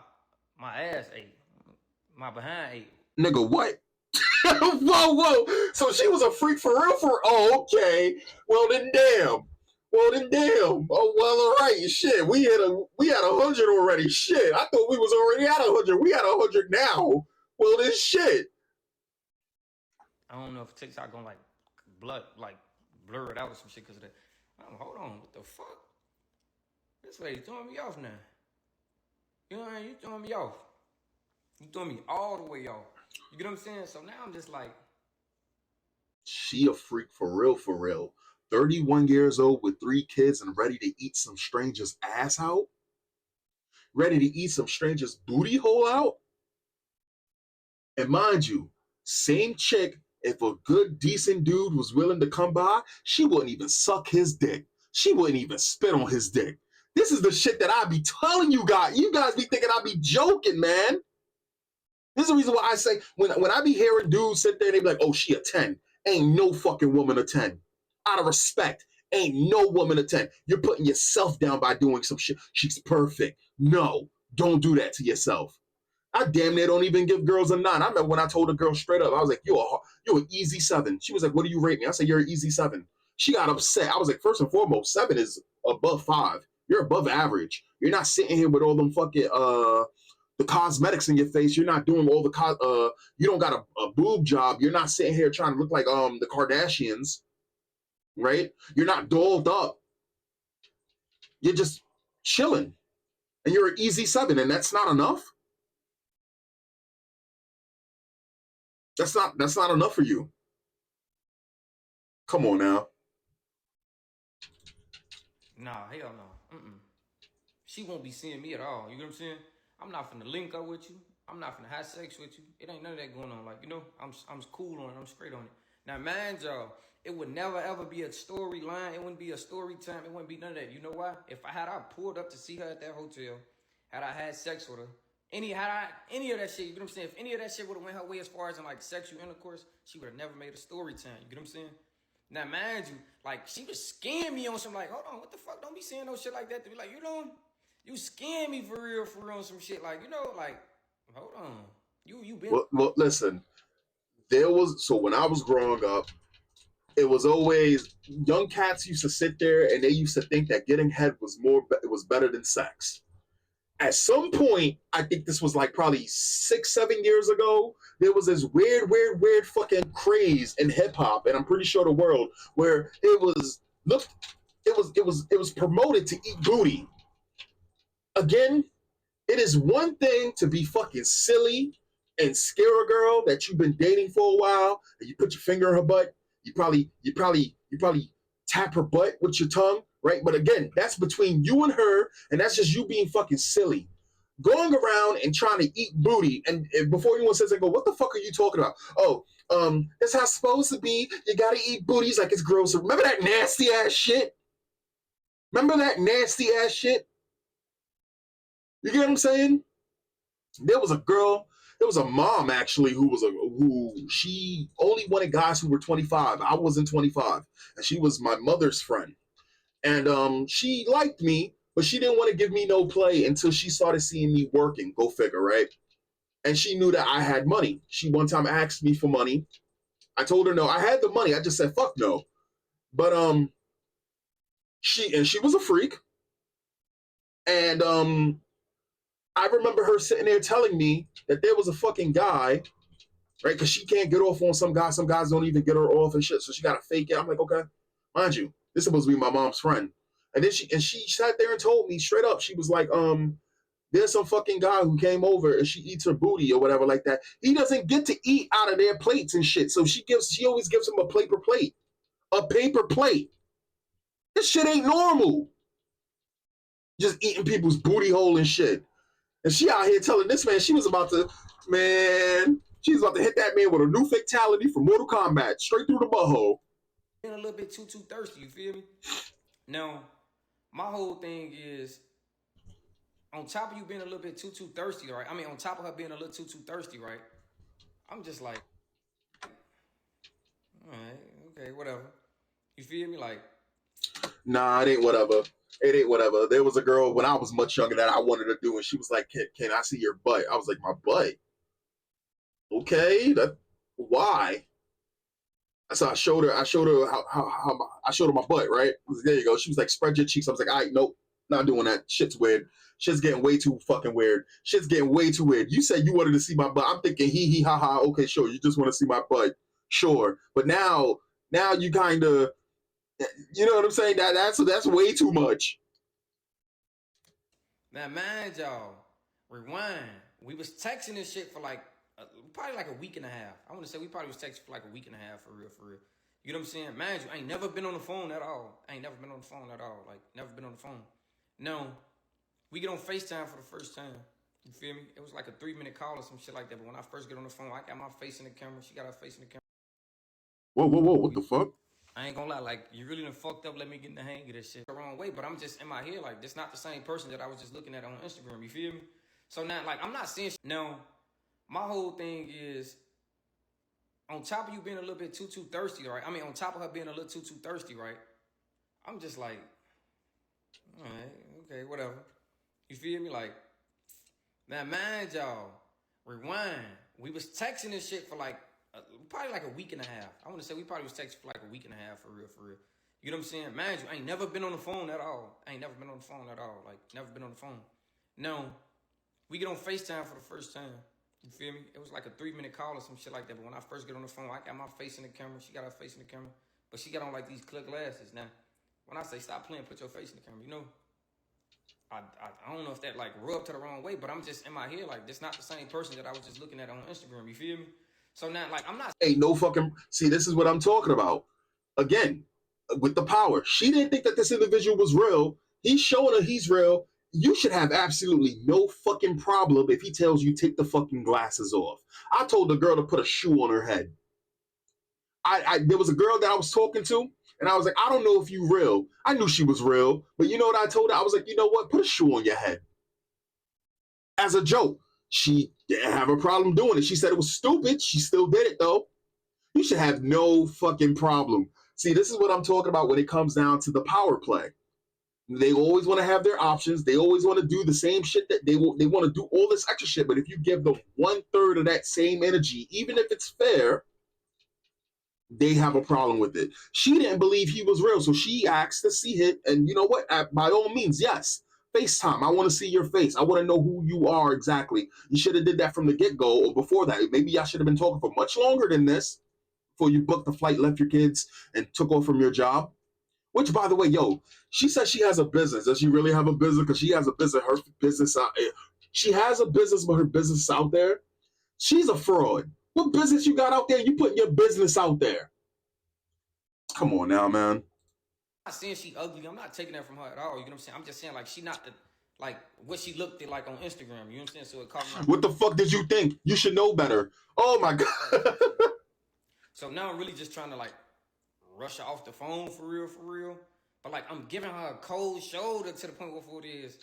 ass ate? My behind ate. Nigga, what? Whoa. So she was a freak for real oh, okay. Well then damn. Oh well, all right. Shit. We had 100 already. Shit. I thought we was already at 100. We had 100 now. Well then shit. I don't know if TikTok gonna like blur it out or some shit because of that. Hold on, what the fuck? This lady throwing me off now. You know what I mean? You throwing me off. You throwing me all the way off. You get what I'm saying? So now I'm just like, she a freak for real. 31 years old with 3 kids and ready to eat some stranger's ass out? Ready to eat some stranger's booty hole out? And mind you, same chick, if a good, decent dude was willing to come by, she wouldn't even suck his dick. She wouldn't even spit on his dick. This is the shit that I be telling you guys. You guys be thinking I be joking, man. This is the reason why I say, when I be hearing dudes sit there, they be like, oh, she a 10. Ain't no fucking woman a 10. Out of respect, ain't no woman a 10. You're putting yourself down by doing some shit. She's perfect. No, don't do that to yourself. I damn near don't even give girls a 9. I remember when I told a girl straight up, I was like, you're an easy 7. She was like, what do you rate me? I said, you're an easy 7. She got upset. I was like, first and foremost, 7 is above 5. You're above average. You're not sitting here with all them fucking the cosmetics in your face. You're not doing all the you don't got a boob job. You're not sitting here trying to look like the Kardashians, right? You're not dolled up. You're just chilling. And you're an easy 7, and that's not enough. That's not enough for you. Come on now. nah, hell no. She won't be seeing me at all. You know what I'm saying? I'm not finna link up with you. I'm not finna have sex with you. It ain't none of that going on. Like, you know, I'm cool on it. I'm straight on it. Now, mind y'all, it would never ever be a storyline. It wouldn't be a story time. It wouldn't be none of that. You know why? If I pulled up to see her at that hotel, had I had sex with her, any of that shit, you know what I'm saying? If any of that shit would have went her way as far as in like sexual intercourse, she would have never made a story time. You get what I'm saying? Now, mind you, like she was scaring me on some like, hold on, what the fuck? Don't be saying no shit like that to be like, you know, you scaring me for real on some shit. Like, you know, like, hold on. You been Well, listen, so when I was growing up, it was always young cats used to sit there and they used to think that getting head was better than sex. At some point, I think this was like probably 6-7 years ago, there was this weird fucking craze in hip hop, and I'm pretty sure the world, where it was promoted to eat booty. Again, it is one thing to be fucking silly and scare a girl that you've been dating for a while, and you put your finger in her butt. You probably tap her butt with your tongue, right? But again, that's between you and her, and that's just you being fucking silly. Going around and trying to eat booty, and before anyone says, I go, what the fuck are you talking about? Oh, that's how it's supposed to be. You gotta eat booties like it's gross. Remember that nasty ass shit? You get what I'm saying? There was a mom actually who she only wanted guys who were 25. I wasn't 25, and she was my mother's friend. And she liked me, but she didn't want to give me no play until she started seeing me working. Go figure, right? And she knew that I had money. She one time asked me for money. I told her no. I had the money. I just said fuck no. But she was a freak. And I remember her sitting there telling me that there was a fucking guy, right? Because she can't get off on some guys. Some guys don't even get her off and shit. So she got to fake it. I'm like, okay, mind you, this is supposed to be my mom's friend. And then she sat there and told me straight up. She was like, there's some fucking guy who came over and she eats her booty or whatever like that. He doesn't get to eat out of their plates and shit. So she always gives him a paper plate. A paper plate. This shit ain't normal. Just eating people's booty hole and shit. And she out here telling this man she was about to hit that man with a new fatality from Mortal Kombat, straight through the butthole. Being a little bit too thirsty, you feel me? Now, my whole thing is, on top of you being a little bit too thirsty, right? I mean, on top of her being a little too thirsty, right? I'm just like, all right, okay, whatever. You feel me? Like, nah, it ain't whatever. It ain't whatever. There was a girl when I was much younger that I wanted to do, and she was like, "Can I see your butt?" I was like, "My butt? Okay, why?" So I showed her. I showed her how I showed her my butt. Right there, you go. She was like, "Spread your cheeks." I was like, "All right, nope, not doing that. Shit's weird. Shit's getting way too fucking weird. Shit's getting way too weird." You said you wanted to see my butt. I'm thinking, hee ha ha. Okay, sure. You just want to see my butt, sure. But now you kind of, you know what I'm saying? That's way too much. now mind y'all, rewind. We was texting this shit for like probably like a week and a half. I want to say we probably was texting for like a week and a half for real. You know what I'm saying? Mind you, I ain't never been on the phone at all. Like, never been on the phone. No, we get on FaceTime for the first time. You feel me? It was like a 3-minute call or some shit like that. But when I first get on the phone, I got my face in the camera. She got her face in the camera. Whoa, what the fuck? I ain't gonna lie, like, you really done fucked up, let me get in the hang of this shit the wrong way, but I'm just in my head, like, this not the same person that I was just looking at on Instagram, you feel me? So now, like, I'm not saying shit. Now, my whole thing is, on top of you being a little bit too thirsty, right? I mean, on top of her being a little too thirsty, right? I'm just like, all right, okay, whatever. You feel me? Like, now mind y'all, rewind. We was texting this shit for like, probably like a week and a half. I want to say we probably was texting for like a week and a half for real. You know what I'm saying? Mind you, I ain't never been on the phone at all. Like, never been on the phone. No, we get on FaceTime for the first time. You feel me? It was like a 3-minute call or some shit like that. But when I first get on the phone, I got my face in the camera. She got her face in the camera. But she got on like these clear glasses. Now, when I say stop playing, put your face in the camera, you know? I don't know if that like rubbed her the wrong way, but I'm just in my head like, this not the same person that I was just looking at on Instagram. You feel me? So now, like, I'm not. Ain't no fucking. See, this is what I'm talking about. Again, with the power. She didn't think that this individual was real. He's showing her he's real. You should have absolutely no fucking problem if he tells you take the fucking glasses off. I told the girl to put a shoe on her head. There was a girl that I was talking to, and I was like, I don't know if you real. I knew she was real, but you know what I told her? I was like, you know what? Put a shoe on your head. As a joke. She didn't have a problem doing it. She said it was stupid. She still did it though. You should have no fucking problem. See, this is what I'm talking about when it comes down to the power play. They always want to have their options. They always want to do the same shit that they want to do all this extra shit. But if you give them 1/3 of that same energy, even if it's fair, they have a problem with it. She didn't believe he was real, so she asked to see it. And you know what? By all means, yes. FaceTime. I want to see your face. I want to know who you are exactly. You should have did that from the get-go or before that. Maybe I should have been talking for much longer than this before you booked the flight, left your kids, and took off from your job. Which, by the way, yo, she says she has a business. Does she really have a business? Because she has a business. Her business out. She has a business, but her business out there. She's a fraud. What business you got out there? You putting your business out there? Come on now, man. I'm not saying she ugly. I'm not taking that from her at all. You know what I'm saying? I'm just saying like she not the like what she looked like on Instagram. You know what I'm saying? So it caught me. What the fuck did you think? You should know better. Oh my god. So now I'm really just trying to like rush her off the phone for real. But like I'm giving her a cold shoulder to the point where it is.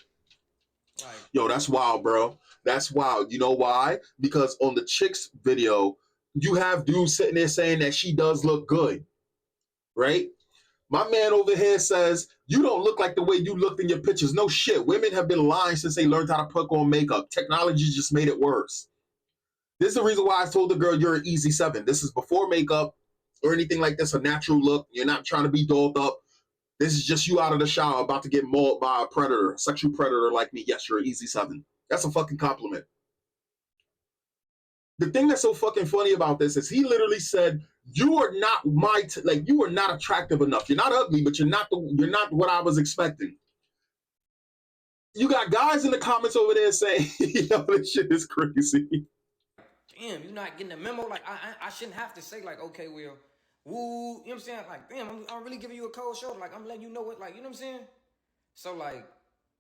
Like, yo, that's wild, bro. That's wild. You know why? Because on the chick's video, you have dudes sitting there saying that she does look good, right? My man over here says, you don't look like the way you looked in your pictures. No shit. Women have been lying since they learned how to put on makeup. Technology just made it worse. This is the reason why I told the girl you're an easy 7. This is before makeup or anything like this, a natural look. You're not trying to be dolled up. This is just you out of the shower about to get mauled by a predator, a sexual predator like me. Yes, you're an easy 7. That's a fucking compliment. The thing that's so fucking funny about this is he literally said, you are not you are not attractive enough. You're not ugly, but you're not what I was expecting. You got guys in the comments over there saying, yo, this shit is crazy. Damn, you're not getting the memo. Like, I shouldn't have to say, like, okay, well, woo, you know what I'm saying? Like, damn, I'm really giving you a cold shoulder. Like, I'm letting you know what, like, you know what I'm saying? So, like,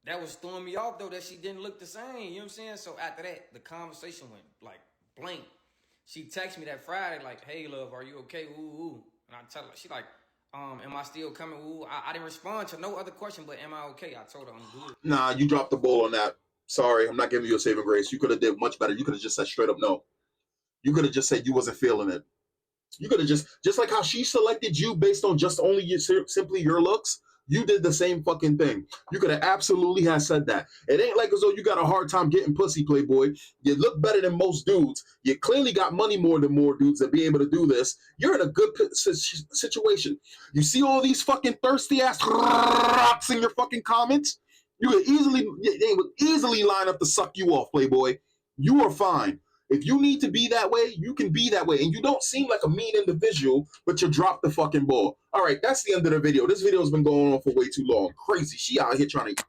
that was throwing me off, though, that she didn't look the same. You know what I'm saying? So, after that, the conversation went, like, blank. She texted me that Friday, like, hey, love, are you okay? Ooh, ooh. And I tell her, she like, am I still coming? Ooh, I didn't respond to no other question, but am I okay? I told her I'm good. Nah, you dropped the ball on that. Sorry, I'm not giving you a saving grace. You could have did much better. You could have just said straight up no. You could have just said you wasn't feeling it. You could have just like how she selected you based on just only simply your looks. You did the same fucking thing. You could have absolutely have said that. It ain't like as though you got a hard time getting pussy, Playboy. You look better than most dudes. You clearly got money more than more dudes that be able to do this. You're in a good situation. You see all these fucking thirsty ass rocks in your fucking comments? They would easily line up to suck you off, Playboy. You are fine. If you need to be that way, you can be that way. And you don't seem like a mean individual, but you dropped the fucking ball. All right, that's the end of the video. This video has been going on for way too long. Crazy. She out here trying to